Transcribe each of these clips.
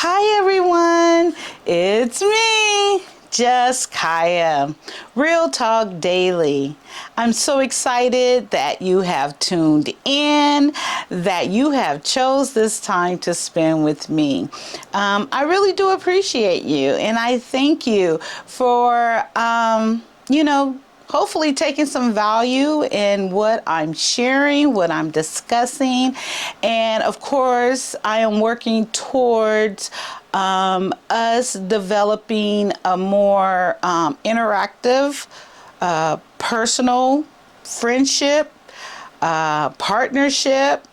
Hi everyone, it's me, Just Kaya, Real Talk Daily. I'm so excited that you have tuned in, that you have chose this time to spend with me. I really do appreciate you, and I thank you for, hopefully taking some value in what I'm sharing, what I'm discussing. And of course, I am working towards us developing a more interactive, personal friendship, partnership.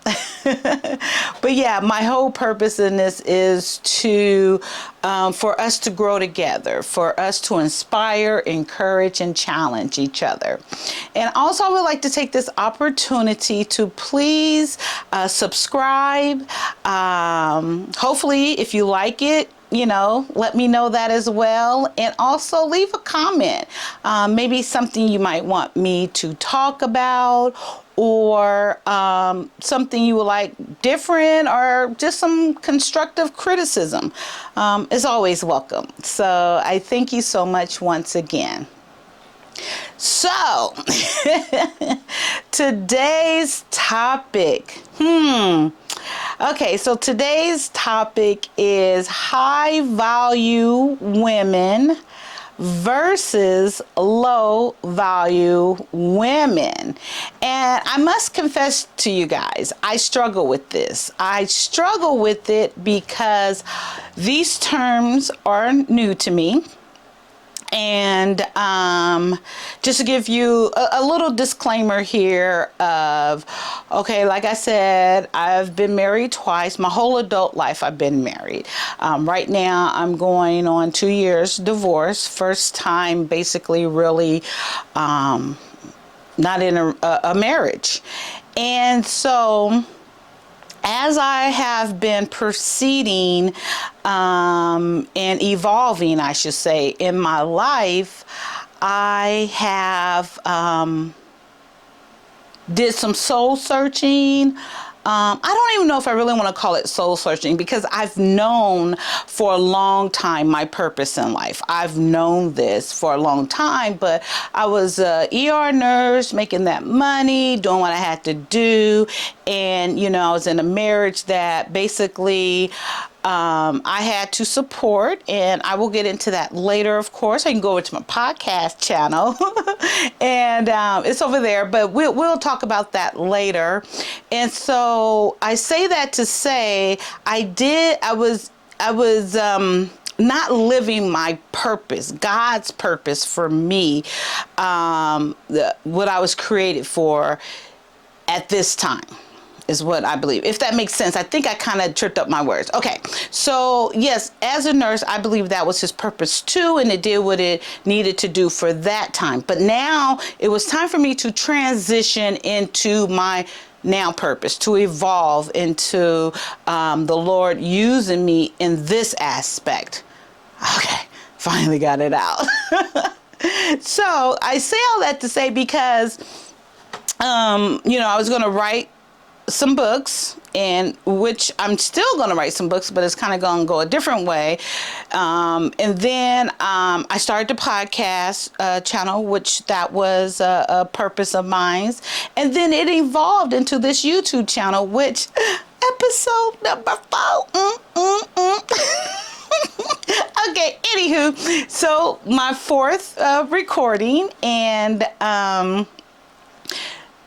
But yeah, my whole purpose in this is to for us to grow together, for us to inspire, encourage, and challenge each other. And also, I would like to take this opportunity to please subscribe. Hopefully, if you like it, let me know that as well. And also leave a comment. Maybe something you might want me to talk about, or something you would like different, or just some constructive criticism is always welcome. So I thank you so much once again. So today's topic. Okay, so today's topic is high value women versus low value women. And I must confess to you guys, I struggle with this. I struggle with it because these terms are new to me. And just to give you a little disclaimer here of, okay, like I said, I've been married twice. My whole adult life I've been married. Right now I'm going on 2 years divorce. First time basically really not in a marriage. And so as I have been proceeding and evolving, I should say, in my life, I have did some soul searching. I don't even know if I really want to call it soul searching, because I've known for a long time my purpose in life. I've known this for a long time, but I was a ER nurse, making that money, doing what I had to do. And, I was in a marriage that basically I had to support, and I will get into that later, of course. I can go over to my podcast channel and it's over there, but we'll talk about that later. And so I say that to say I was not living my purpose, God's purpose for me, what I was created for at this time, is what I believe. If that makes sense. I think I kind of tripped up my words. Okay. So yes, as a nurse, I believe that was his purpose too, and it did what it needed to do for that time. But now it was time for me to transition into my now purpose, to evolve into the Lord using me in this aspect. Okay. Finally got it out. So I say all that to say because, I was going to write some books, and which I'm still going to write some books, but it's kind of going to go a different way. And then I started the podcast channel, which that was a purpose of mine. And then it evolved into this YouTube channel, which episode number 4. Okay, anywho, so my fourth recording, and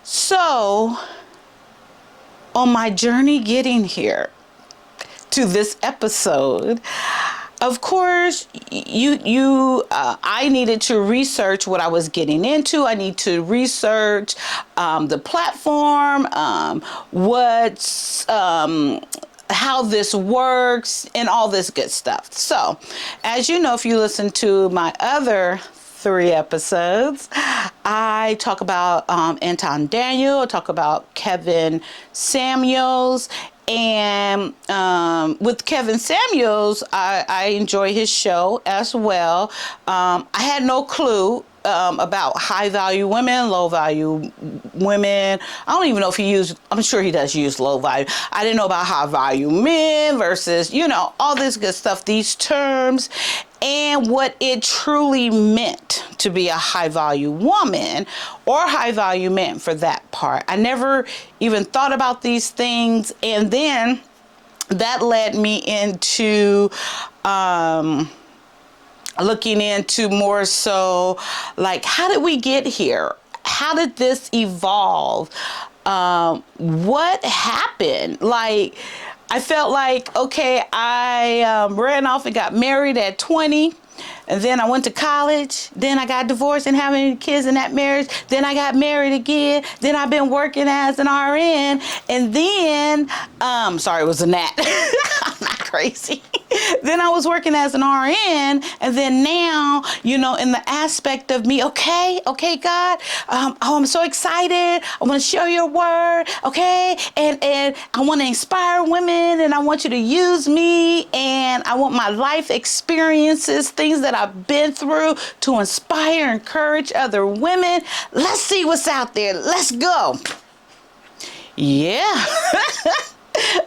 so on my journey getting here to this episode, of course, I needed to research what I was getting into. I need to research the platform, how this works, and all this good stuff. So, as you know, if you listen to my other 3 episodes, I talk about Anton Daniel, I talk about Kevin Samuels, and with Kevin Samuels, I enjoy his show as well. I had no clue about high value women, low value women. I don't even know if he used, I'm sure he does use low value. I didn't know about high value men versus, all this good stuff, these terms, and what it truly meant to be a high value woman or high value man for that part. I never even thought about these things. And then that led me into, looking into more so like, how did we get here? How did this evolve? What happened? Like, I felt like, okay, I ran off and got married at 20. And then I went to college. Then I got divorced and having kids in that marriage. Then I got married again. Then I've been working as an RN. And then, sorry, it was a gnat. I'm not crazy. Then I was working as an RN. And then now, in the aspect of me, okay, God, I'm so excited. I want to share your word, okay? And I want to inspire women, and I want you to use me, and I want my life experiences, things that I've been through, to inspire, encourage other women. Let's see what's out there. Let's go. Yeah.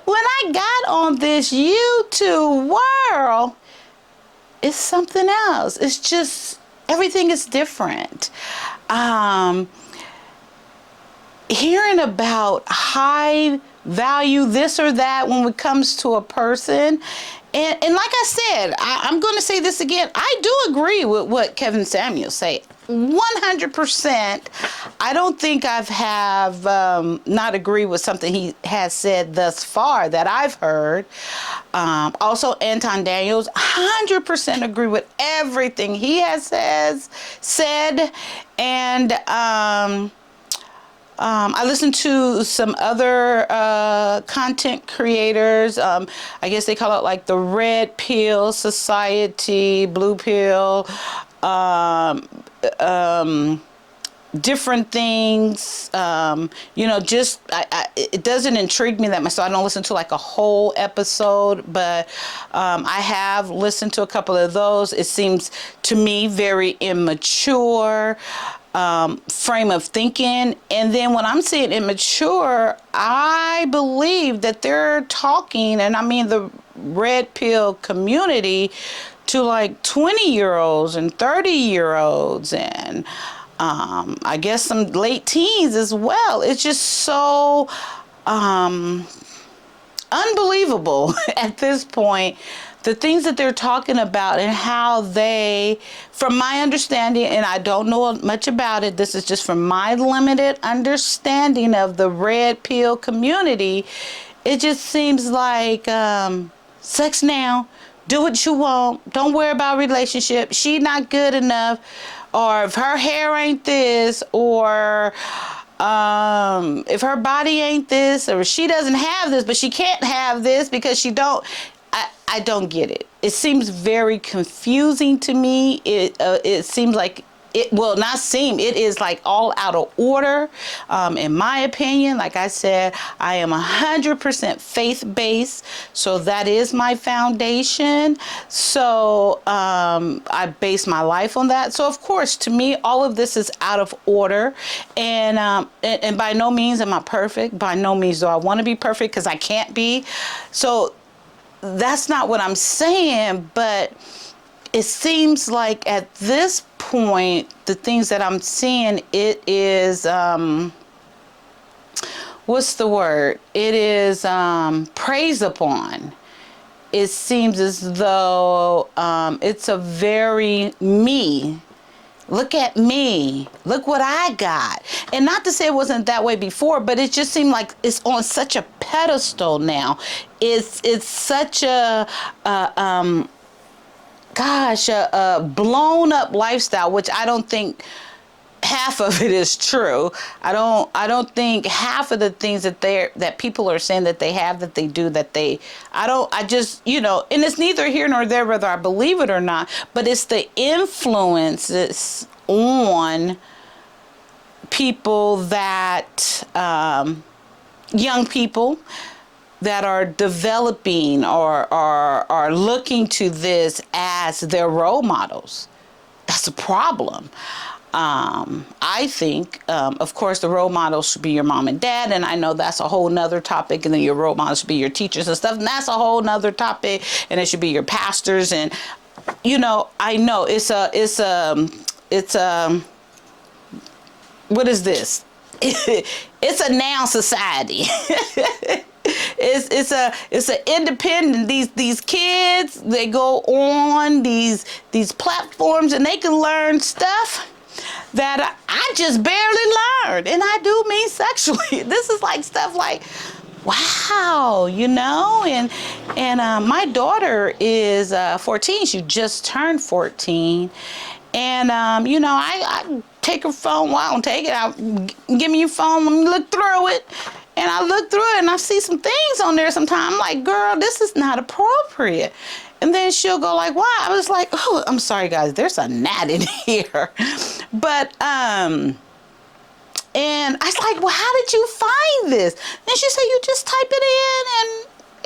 When I got on this YouTube world, it's something else. It's just, everything is different. Hearing about high value this or that when it comes to a person. And like I said, I'm going to say this again. I do agree with what Kevin Samuels say. 100%. I don't think have not agree with something he has said thus far that I've heard. Also, Anton Daniels, 100% agree with everything he has said. And I listened to some other content creators. I guess they call it like the Red Pill Society, Blue Pill, different things. It doesn't intrigue me that much, so I don't listen to like a whole episode. But I have listened to a couple of those. It seems to me very immature. Frame of thinking. And then when I'm saying immature, I believe that they're talking, and I mean the red pill community, to like 20-year-olds and 30-year-olds and I guess some late teens as well. It's just so unbelievable at this point, the things that they're talking about and how they, from my understanding, and I don't know much about it, this is just from my limited understanding of the red pill community, it just seems like sex now, do what you want, don't worry about relationship, she not good enough, or if her hair ain't this, or if her body ain't this, or she doesn't have this, but she can't have this because she don't. I don't get it. It seems very confusing to me. It seems like it will not seem. It is like all out of order. In my opinion, like I said, I am 100% faith-based, so that is my foundation. So I base my life on that. So of course, to me, all of this is out of order, and by no means am I perfect. By no means do I want to be perfect, because I can't be. So that's not what I'm saying, but it seems like at this point, the things that I'm seeing, it is, what's the word? It is praised upon. It seems as though it's a very me. Look at me. Look what I got. And not to say it wasn't that way before, but it just seemed like it's on such a pedestal now. It's such a blown up lifestyle, which I don't think half of it is true. I don't think half of the things that people are saying that they have, that they do, and it's neither here nor there whether I believe it or not, but it's the influences on people that, young people that are developing or are looking to this as their role models. That's a problem. I think, of course, the role model should be your mom and dad, and I know that's a whole nother topic. And then your role model should be your teachers and stuff, and that's a whole nother topic. And it should be your pastors, and I know it's what is this? It's a noun society. It's a independent. These kids, they go on these platforms and they can learn stuff that I just barely learned, and I do mean sexually. This is like stuff like, wow, and my daughter is 14. She just turned 14, and I take her phone. Well, I don't take it. Give me your phone. Let me look through it. And I look through it and I see some things on there sometimes. I'm like, girl, this is not appropriate. And then she'll go like, why? I was like, oh, I'm sorry, guys. There's a gnat in here. But, and I was like, well, how did you find this? And she said, you just type it in and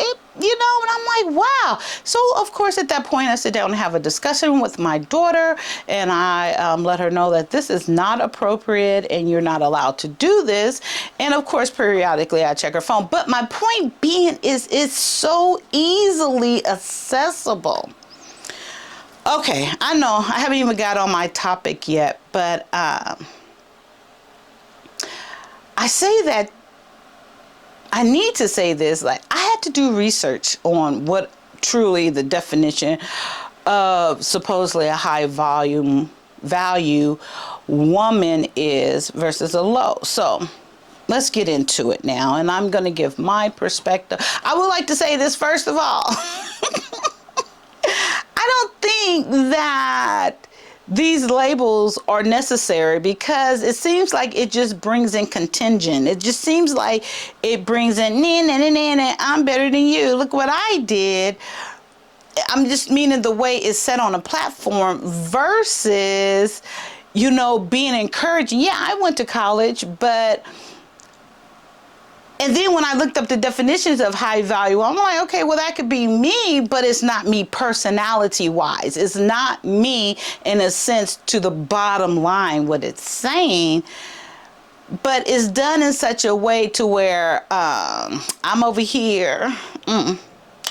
it, and I'm like, wow. So, of course, at that point, I sit down and have a discussion with my daughter, and I let her know that this is not appropriate and you're not allowed to do this. And, of course, periodically I check her phone. But my point being is it's so easily accessible. Okay, I know I haven't even got on my topic yet, but I say that I need to say this, like I had to do research on what truly the definition of supposedly a high value woman is versus a low. So let's get into it now, and I'm going to give my perspective. I would like to say this first of all. I don't think that these labels are necessary, because it seems like it just brings in contingent. It just seems like it brings in, I'm better than you. Look what I did. I'm just meaning the way it's set on a platform versus, being encouraging. Yeah, I went to college, but... And then when I looked up the definitions of high value, I'm like, okay, well, that could be me, but it's not me personality-wise. It's not me in a sense to the bottom line, what it's saying. But it's done in such a way to where I'm over here,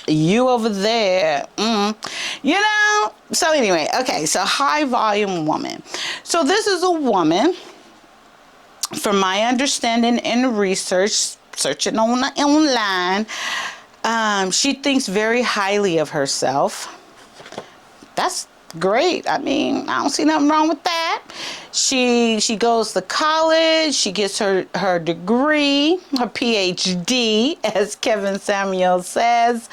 you over there, So anyway, okay, so high volume woman. So this is a woman, from my understanding and research, searching online, she thinks very highly of herself. That's great. I mean, I don't see nothing wrong with that. She goes to college. She gets her degree, her PhD, as Kevin Samuel says.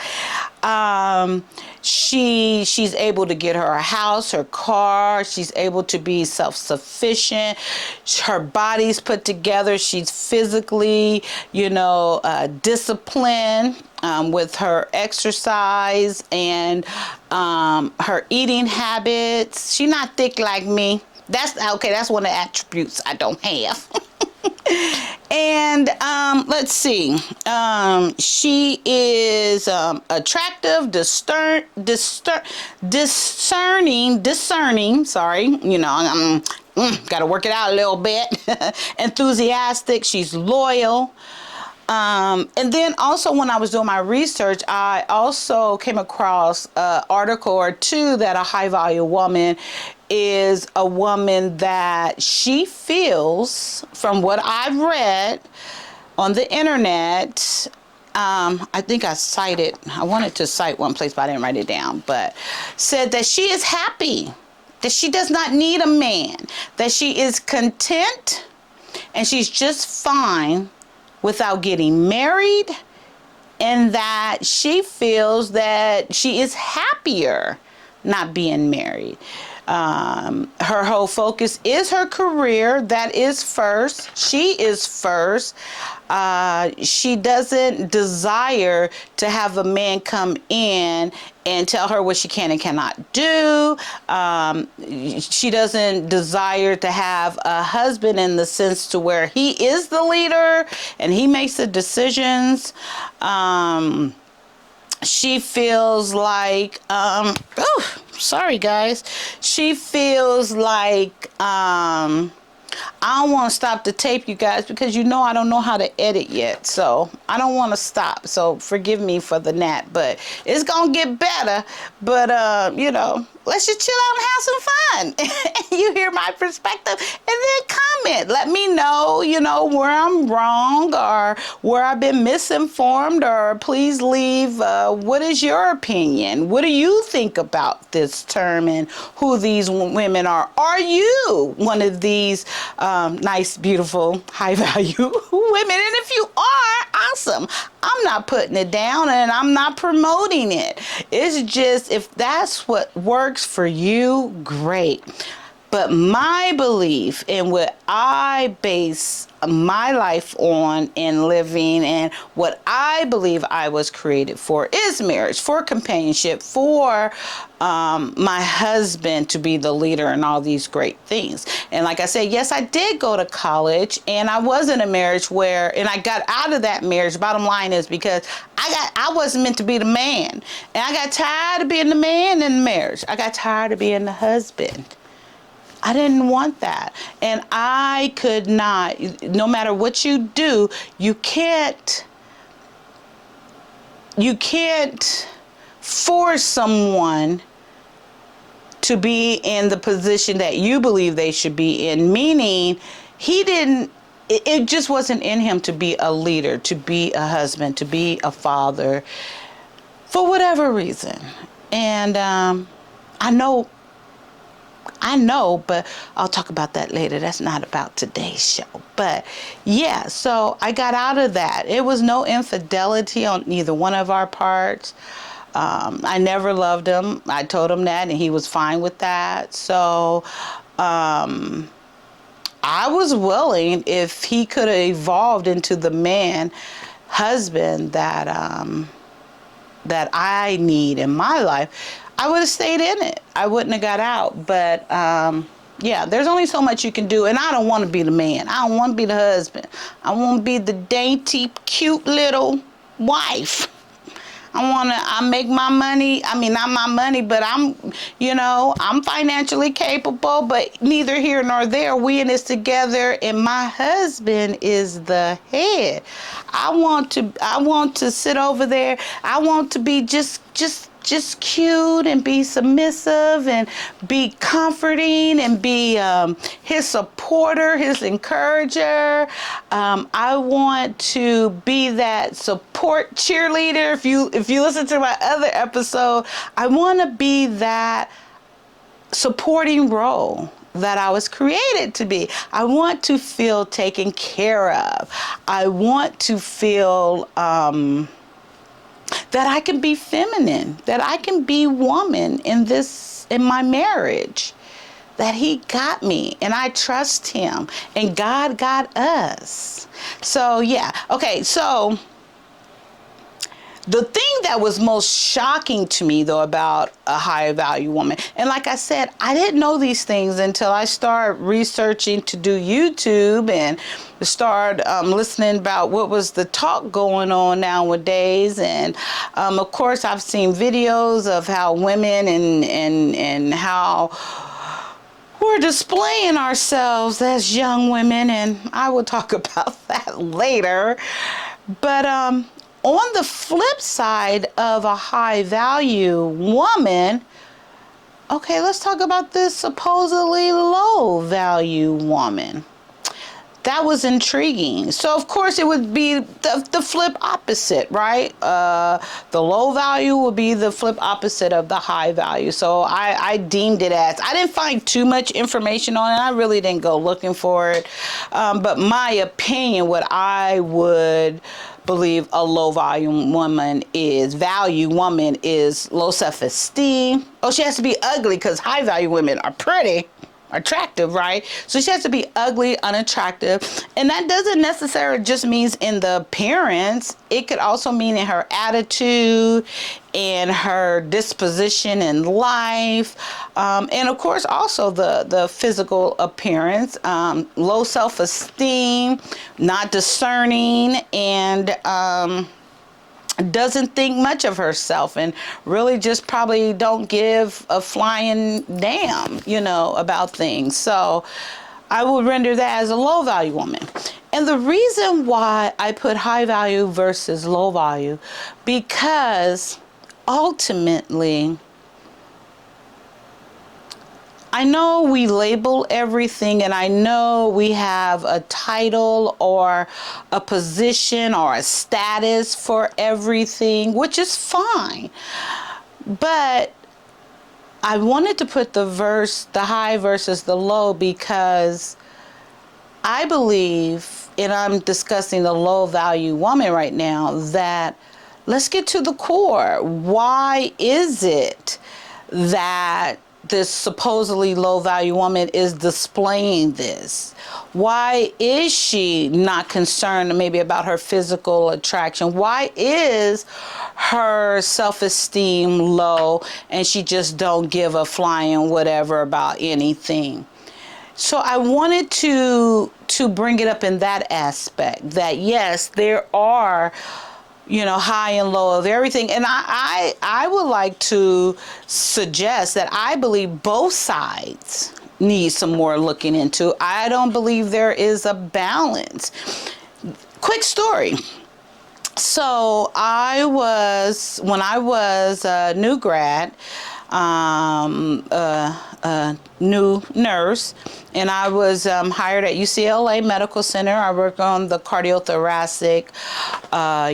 She's able to get her a house, her car. She's able to be self-sufficient. Her body's put together. She's physically, disciplined with her exercise and her eating habits. She's not thick like me. That's okay. That's one of the attributes I don't have. And let's see. She is attractive, discerning. Sorry, got to work it out a little bit. Enthusiastic. She's loyal. And then also when I was doing my research, I also came across an article or two that a high value woman is a woman that she feels, from what I've read on the internet, I think I wanted to cite one place, but I didn't write it down, but said that she is happy, that she does not need a man, that she is content, and she's just fine without getting married, and that she feels that she is happier not being married. Her whole focus is her career. That is first. She is first. She doesn't desire to have a man come in and tell her what she can and cannot do. She doesn't desire to have a husband in the sense to where he is the leader and he makes the decisions. She feels like, sorry guys, she feels like I don't want to stop the tape, you guys, because you know I don't know how to edit yet. So I don't want to stop. So forgive me for the gnat, but it's going to get better. But, you know, let's just chill out and have some fun. You hear my perspective and then comment. Let me know, you know, where I'm wrong or where I've been misinformed, or please leave what is your opinion? What do you think about this term and who these women are? Are you one of these nice, beautiful, high value women? And if you are, awesome. I'm not putting it down and I'm not promoting it. It's just, if that's what works for you, great. But my belief and what I base my life on in living, and what I believe I was created for, is marriage, for companionship, for my husband to be the leader and all these great things. And like I said, yes, I did go to college and I was in a marriage where, and I got out of that marriage. Bottom line is because I wasn't meant to be the man. And I got tired of being the man in the marriage. I got tired of being the husband. I didn't want that. And I could not, no matter what you do, you can't force someone to be in the position that you believe they should be in. Meaning, it just wasn't in him to be a leader, to be a husband, to be a father, for whatever reason. And I know, but I'll talk about that later. That's not about today's show. But yeah, so I got out of that. It was no infidelity on either one of our parts. I never loved him. I told him that, and he was fine with that. So I was willing, if he could have evolved into the man, husband that I need in my life, I would have stayed in it. I wouldn't have got out. But yeah, there's only so much you can do. And I don't want to be the man. I don't want to be the husband. I want to be the dainty, cute little wife. I make my money. I mean, not my money, but I'm financially capable, but neither here nor there. We in this together, and my husband is the head. I want to sit over there. I want to be just cute and be submissive and be comforting and be his supporter, his encourager. I want to be that support cheerleader. If you listen to my other episode, I want to be that supporting role that I was created to be. I want to feel taken care of. I want to feel that I can be feminine, that I can be woman in my marriage, that he got me and I trust him and God got us. So yeah. Okay. So the thing that was most shocking to me, though, about a high value woman, and like I said, I didn't know these things until I started researching to do YouTube and started listening about what was the talk going on nowadays. And of course, I've seen videos of how women and how we're displaying ourselves as young women, and I will talk about that later. But on the flip side of a high value woman, okay, let's talk about this supposedly low value woman. That was intriguing. So of course it would be the flip opposite, right? The low value would be the flip opposite of the high value. So I deemed it as, I didn't find too much information on it. I really didn't go looking for it. But my opinion, what I would believe a low value woman is low self-esteem. Oh, she has to be ugly, because high value women are pretty, attractive, right? So she has to be ugly, unattractive. And that doesn't necessarily just means in the appearance. It could also mean in her attitude and her disposition in life. And of course, also the physical appearance, low self-esteem, not discerning, and doesn't think much of herself and really just probably don't give a flying damn, about things. So I would render that as a low value woman. And the reason why I put high value versus low value, because ultimately, I know we label everything, and I know we have a title or a position or a status for everything, which is fine. But I wanted to put the high versus the low, because I believe, and I'm discussing the low value woman right now, that let's get to the core. Why is it that this supposedly low value woman is displaying this? Why is she not concerned maybe about her physical attraction? Why is her self-esteem low and she just don't give a flying whatever about anything? So I wanted to bring it up in that aspect, that yes, there are high and low of everything. And I would like to suggest that I believe both sides need some more looking into. I don't believe there is a balance. Quick story. So when I was a new grad, a new nurse, and I was hired at UCLA Medical Center. I worked on the cardiothoracic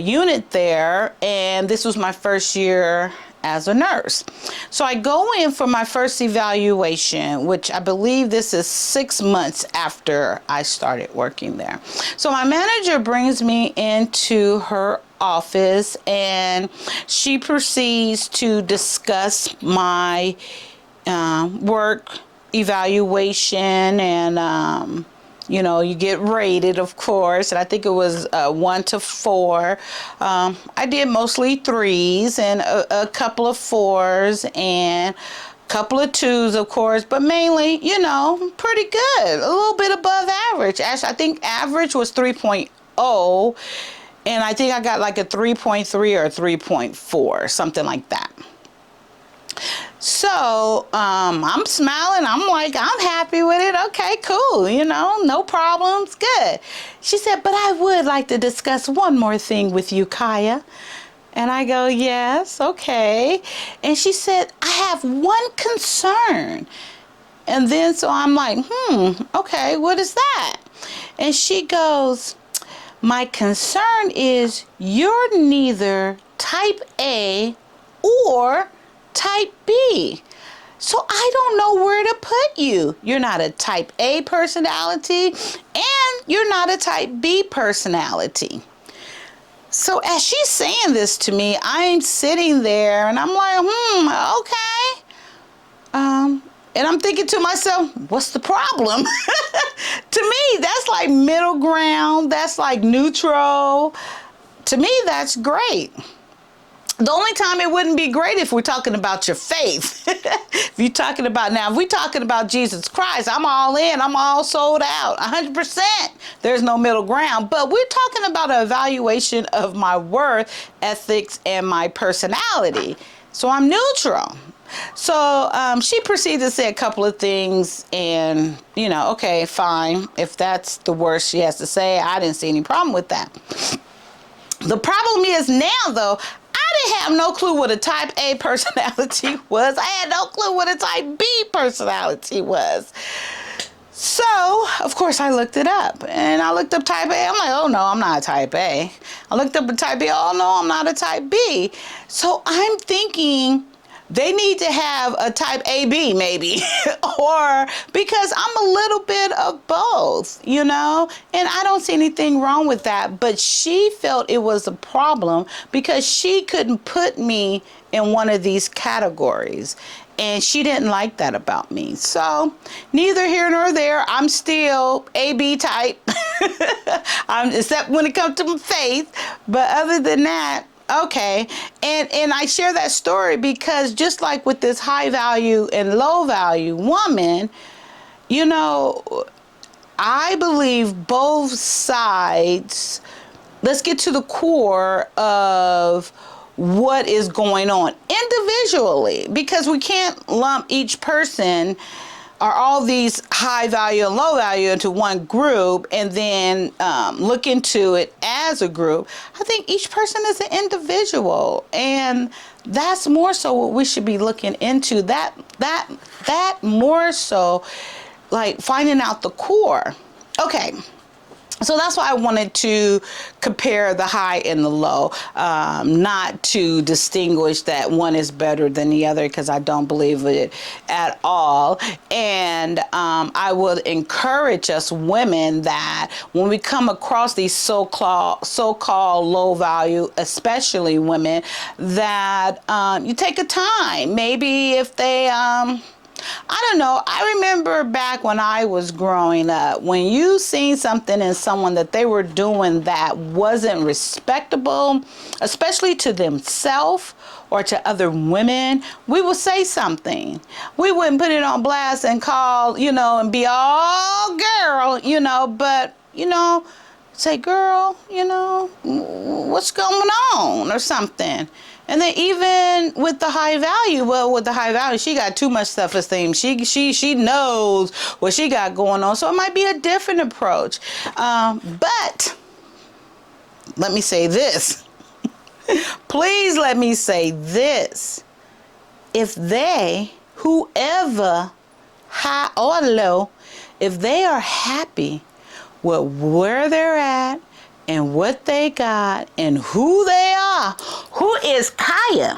unit there, and this was my first year as a nurse. So I go in for my first evaluation, which I believe this is 6 months after I started working there. So my manager brings me into her office, and she proceeds to discuss my work evaluation, and you get rated, of course, and I think it was 1 to 4. I did mostly 3s and a couple of 4s and a couple of 2s, of course, but mainly, pretty good, a little bit above average. Actually, I think average was 3.0, and I think I got like a 3.3 or 3.4, something like that. So I'm smiling. I'm like, I'm happy with it. Okay, cool. No problems. Good. She said, but I would like to discuss one more thing with you, Kaya. And I go, yes, okay. And she said, I have one concern. And then so I'm like, okay, what is that? And she goes, my concern is you're neither type A or type B. So I don't know where to put you. You're not a type A personality, and you're not a type B personality. So as she's saying this to me, I'm sitting there and I'm like, okay. And I'm thinking to myself, what's the problem? To me, that's like middle ground. That's like neutral. To me, that's great. The only time it wouldn't be great if we're talking about your faith. If we're talking about Jesus Christ, I'm all in. I'm all sold out, 100%. There's no middle ground. But we're talking about an evaluation of my worth, ethics, and my personality. So I'm neutral. So she proceeded to say a couple of things, and, okay, fine. If that's the worst she has to say, I didn't see any problem with that. The problem is now, though, I didn't have no clue what a type A personality was. I had no clue what a type B personality was. So, of course, I looked it up. And I looked up type A. I'm like, oh, no, I'm not a type A. I looked up a type B. Oh, no, I'm not a type B. So I'm thinking they need to have a type AB maybe, or because I'm a little bit of both, and I don't see anything wrong with that. But she felt it was a problem because she couldn't put me in one of these categories. And she didn't like that about me. So neither here nor there. I'm still AB type, except when it comes to my faith. But other than that, okay. And I share that story because just like with this high value and low value woman, I believe both sides let's get to the core of what is going on individually, because we can't lump each person or all these high value and low value into one group and then look into it as a group. I think each person is an individual, and that's more so what we should be looking into. That more so, like finding out the core. Okay. So that's why I wanted to compare the high and the low, not to distinguish that one is better than the other, because I don't believe it at all. And I would encourage us women that when we come across these so-called low value, especially women, that you take a time. Maybe if they... I don't know. I remember back when I was growing up, when you seen something in someone that they were doing that wasn't respectable, especially to themselves or to other women, we would say something. We wouldn't put it on blast and call, and be all girl, but, say, girl, what's going on or something. And then even with the high value, she got too much self-esteem. She knows what she got going on. So it might be a different approach. But let me say this. Please let me say this. If they, whoever, high or low, if they are happy with where they're at, and what they got and who they are, who is Kaya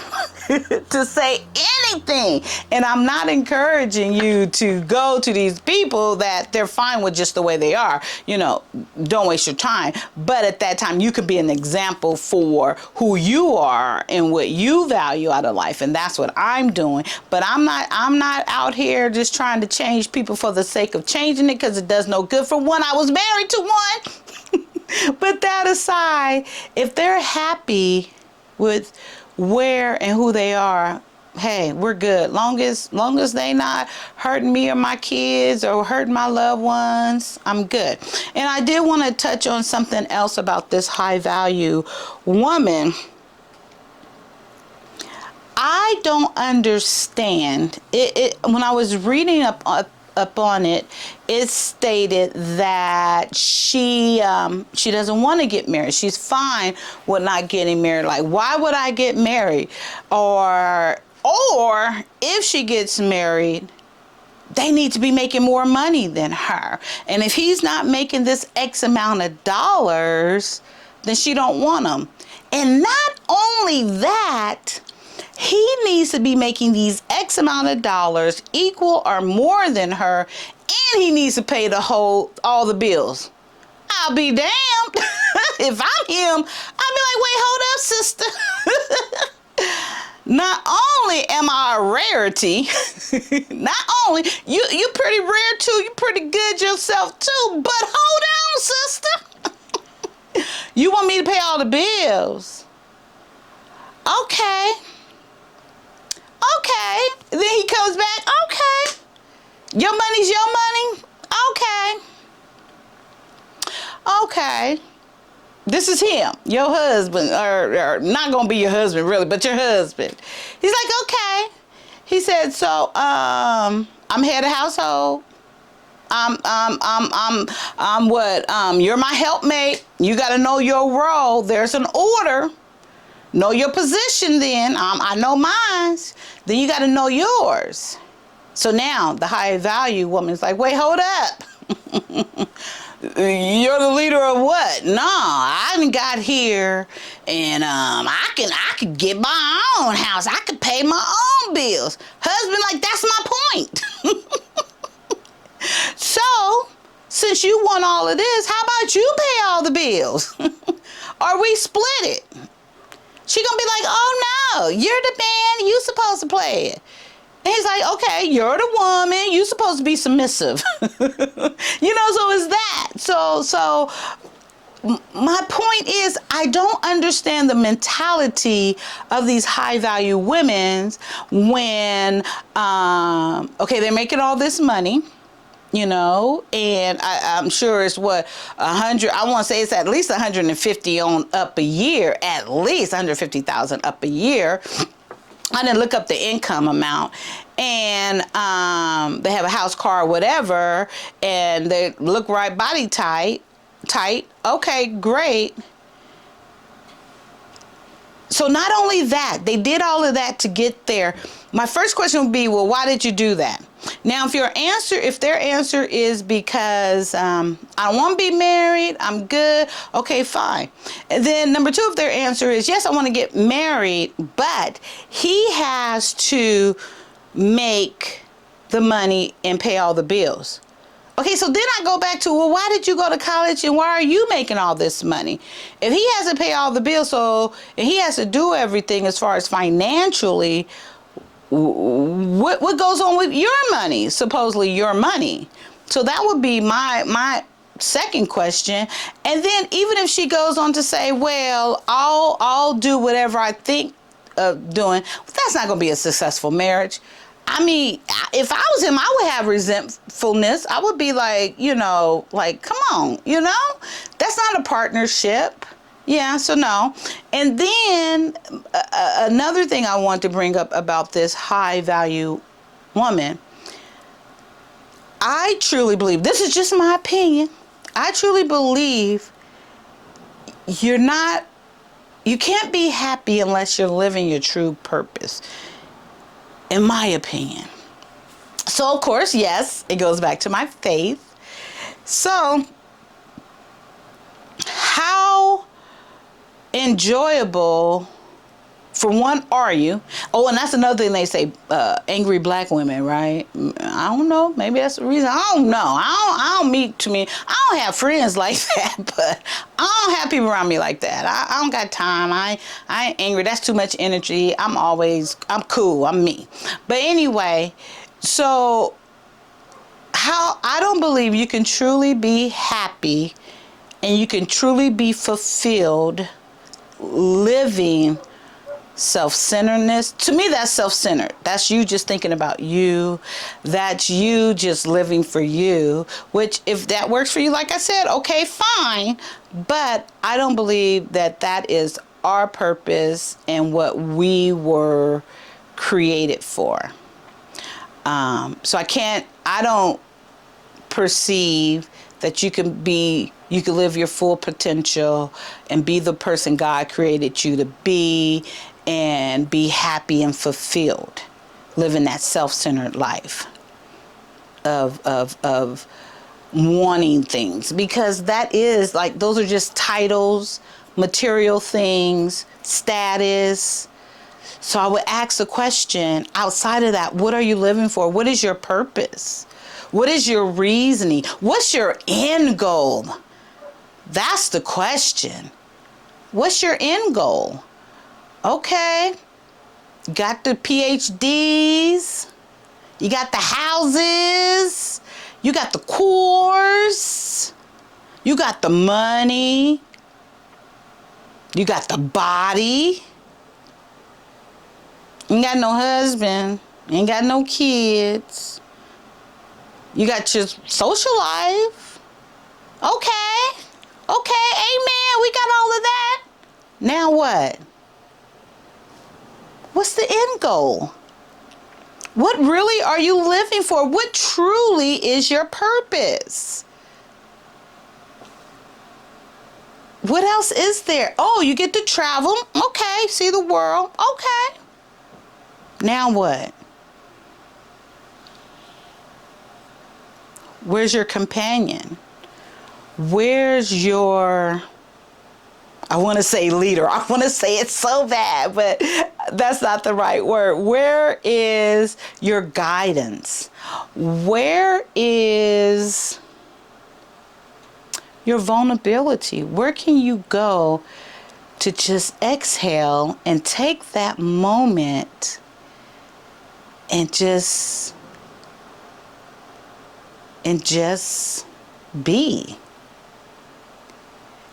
to say anything? And I'm not encouraging you to go to these people that they're fine with just the way they are. Don't waste your time. But at that time, you could be an example for who you are and what you value out of life. And that's what I'm doing. But I'm not out here just trying to change people for the sake of changing it, because it does no good for one. I was married to one. But that aside, if they're happy with where and who they are, hey, we're good. Long as they not hurting me or my kids or hurting my loved ones, I'm good. And I did want to touch on something else about this high value woman. I don't understand it. When I was reading up on it, it stated that she doesn't want to get married. She's fine with not getting married. Like, why would I get married? Or if she gets married, they need to be making more money than her. And if he's not making this X amount of dollars, then she don't want him. And not only that, he needs to be making these X amount of dollars, equal or more than her, and he needs to pay all the bills. I'll be damned. If I'm him, I'll be like, wait, hold up, sister. Not only am I a rarity, not only, you pretty rare too, you pretty good yourself too, but hold on, sister. You want me to pay all the bills? Okay. Then he comes back. Okay. Your money's your money. Okay. This is him, your husband, or not gonna be your husband really, but your husband. He's like, okay. He said, so I'm head of household. I'm what? You're my helpmate. You got to know your role. There's an order. Know your position then. I know mine. Then you got to know yours. So now the high value woman's like, wait, hold up. You're the leader of what? No, I done got here and I could get my own house. I could pay my own bills. Husband, like, that's my point. So, since you want all of this, how about you pay all the bills? Or we split it. She gonna be like, oh no, you're the man, you supposed to play it. And he's like, okay, you're the woman, you supposed to be submissive. So it's that. So my point is, I don't understand the mentality of these high value women when, okay, they're making all this money. and I'm sure it's what 100. I want to say it's at least 150 on up a year, at least 150,000 up a year. I didn't look up the income amount, and they have a house, car, whatever, and they look right body tight. Okay, great. So not only that, they did all of that to get there. My first question would be, well, why did you do that? Now, if their answer is because I don't want to be married, I'm good, okay, fine. And then number two, if their answer is, yes, I want to get married, but he has to make the money and pay all the bills. Okay, so then I go back to, well, why did you go to college and why are you making all this money? If he has to pay all the bills, and he has to do everything as far as financially, what goes on with your money, supposedly your money? So that would be my second question. And then even if she goes on to say, well, I'll do whatever I think of doing, that's not going to be a successful marriage. I mean, if I was him, I would have resentfulness. I would be like, come on, that's not a partnership. Yeah, so no. And then another thing I want to bring up about this high value woman, I truly believe, this is just my opinion, I truly believe you can't be happy unless you're living your true purpose, in my opinion. So, of course, yes, it goes back to my faith. So, how enjoyable, for one, are you? Oh, and that's another thing they say, angry black women, right? I don't know. Maybe that's the reason. I don't know. I don't have friends like that, but I don't have people around me like that. I don't got time. I ain't angry. That's too much energy. I'm cool. I'm me. But anyway, so I don't believe you can truly be happy and you can truly be fulfilled living self-centeredness. To me, that's self-centered. That's you just thinking about you. That's you just living for you, which if that works for you, like I said, okay, fine. But I don't believe that is our purpose and what we were created for. So I don't perceive that you can live your full potential and be the person God created you to be and be happy and fulfilled, living that self-centered life of wanting things, because that is like, those are just titles, material things, status. So I would ask the question, outside of that, what are you living for? What is your purpose? What is your reasoning? What's your end goal? That's the question. What's your end goal? Okay. Got the PhDs. You got the houses. You got the cars. You got the money. You got the body. You ain't got no husband. You ain't got no kids. You got your social life. Okay. Okay, amen. We got all of that. Now what? What's the end goal? What really are you living for? What truly is your purpose? What else is there? Oh, you get to travel. Okay, see the world. Okay. Now what? Where's your companion? Where's your, I want to say leader. I want to say it so bad, but that's not the right word. Where is your guidance? Where is your vulnerability? Where can you go to just exhale and take that moment and just be?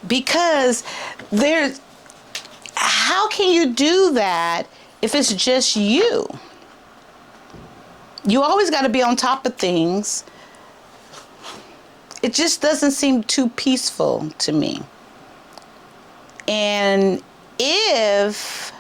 Because how can you do that if it's just you? You always got to be on top of things. It just doesn't seem too peaceful to me. And if,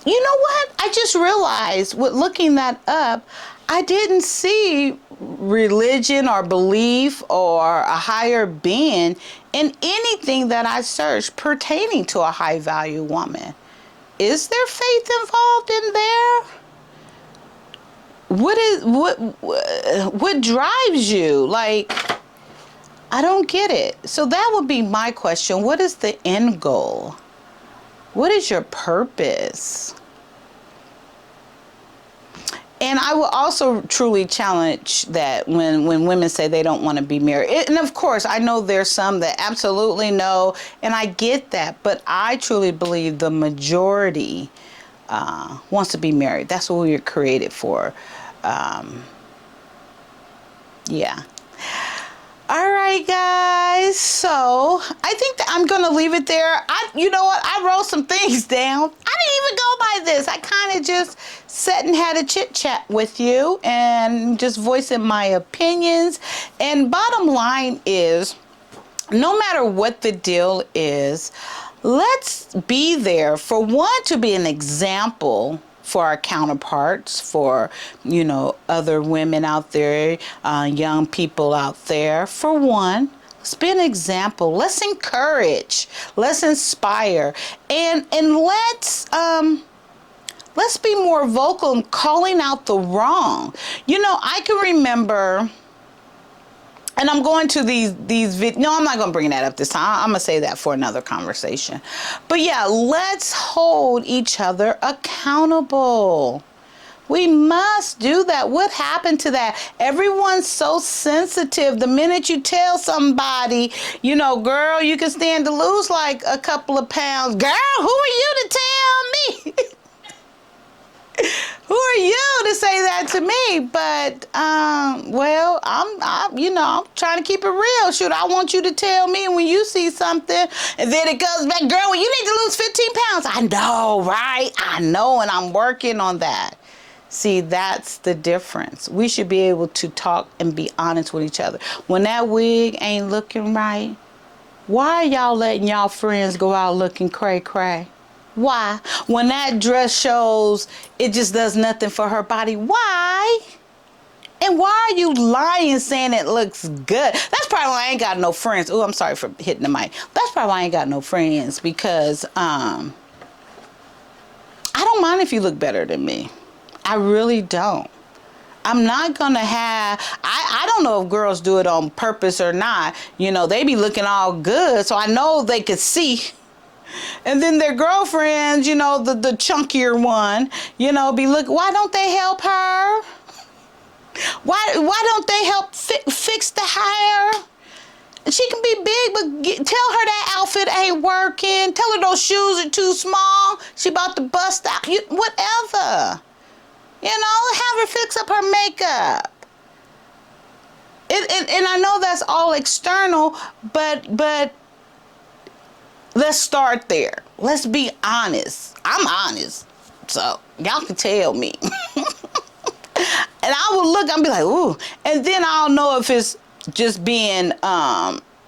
you know what? I just realized with looking that up, I didn't see religion or belief or a higher being in anything that I searched pertaining to a high value woman. Is there faith involved in there? What drives you? Like, I don't get it. So that would be my question. What is the end goal? What is your purpose? And I will also truly challenge that when women say they don't want to be married. And of course, I know there's some that absolutely no, and I get that. But I truly believe the majority wants to be married. That's what we were created for. Yeah. All right, guys. So I think that I'm gonna leave it there. You know what? I wrote some things down. I didn't even go by this. I kind of just sat and had a chit chat with you and just voicing my opinions. And bottom line is, no matter what the deal is, let's be there for one, to be an example for our counterparts, for, you know, other women out there, young people out there. For one, let's be an example. Let's encourage. Let's inspire. And let's be more vocal in calling out the wrong. You know, I can remember, and I'm going to no, I'm not going to bring that up this time. I'm going to say that for another conversation. But yeah, let's hold each other accountable. We must do that. What happened to that? Everyone's so sensitive. The minute you tell somebody, you know, girl, you can stand to lose like a couple of pounds. Girl, who are you to tell me? Who are you to say that to me? But, well, I'm trying to keep it real. Shoot, I want you to tell me when you see something, and then it goes back, girl, well, you need to lose 15 pounds. I know, right? I know, and I'm working on that. See, that's the difference. We should be able to talk and be honest with each other. When that wig ain't looking right, why are y'all letting y'all friends go out looking cray-cray? Why? When that dress shows it just does nothing for her body, why? And why are you lying saying it looks good? That's probably why I ain't got no friends. Oh, I'm sorry for hitting the mic. That's probably why I ain't got no friends, because I don't mind if you look better than me. I really don't. I'm not gonna have, I don't know if girls do it on purpose or not. You know, they be looking all good, so I know they could see. And then their girlfriends, you know, the chunkier one, you know, be look. Why don't they help her? Why don't they help fix the hair? She can be big, but tell her that outfit ain't working. Tell her those shoes are too small. She about to bust out. Whatever. You know, have her fix up her makeup. And I know that's all external, but let's start there. Let's be honest. I'm honest. So y'all can tell me. And I will look, I'll be like, ooh. And then I'll know if it's just being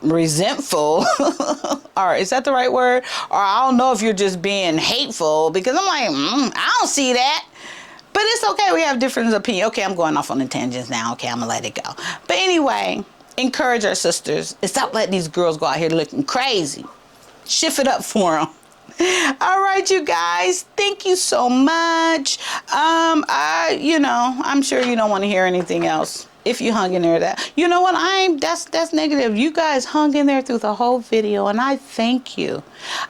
resentful. Or is that the right word? Or I'll know if you're just being hateful, because I'm like, I don't see that. But it's okay. We have different opinions. Okay, I'm going off on the tangents now. Okay, I'm going to let it go. But anyway, encourage our sisters and stop letting these girls go out here looking crazy. Shift it up for them. All right, you guys. Thank you so much. I'm sure you don't want to hear anything else. If you hung in there, you know what, that's negative. You guys hung in there through the whole video, and I thank you.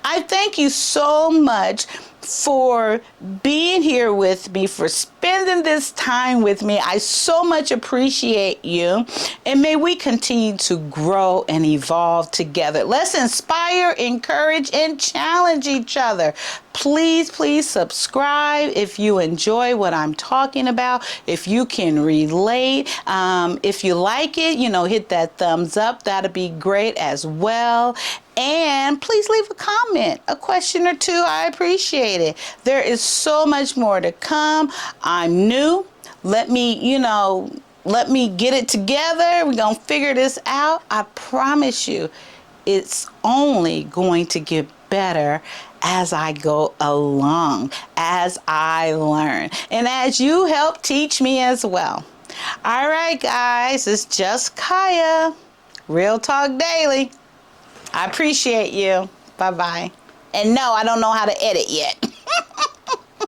I thank you so much for being here with me, for spending this time with me. I so much appreciate you, and may we continue to grow and evolve together. Let's inspire, encourage, and challenge each other. Please, please subscribe if you enjoy what I'm talking about, if you can relate. If you like it, hit that thumbs up. That'd be great as well. And please leave a comment, a question or two. I appreciate it. There is so much more to come. I'm new. Let me, let me get it together. We're going to figure this out. I promise you, it's only going to get better as I go along, as I learn, and as you help teach me as well. All right, guys, it's just Kaya. Real Talk Daily. I appreciate you. Bye-bye. And no, I don't know how to edit yet.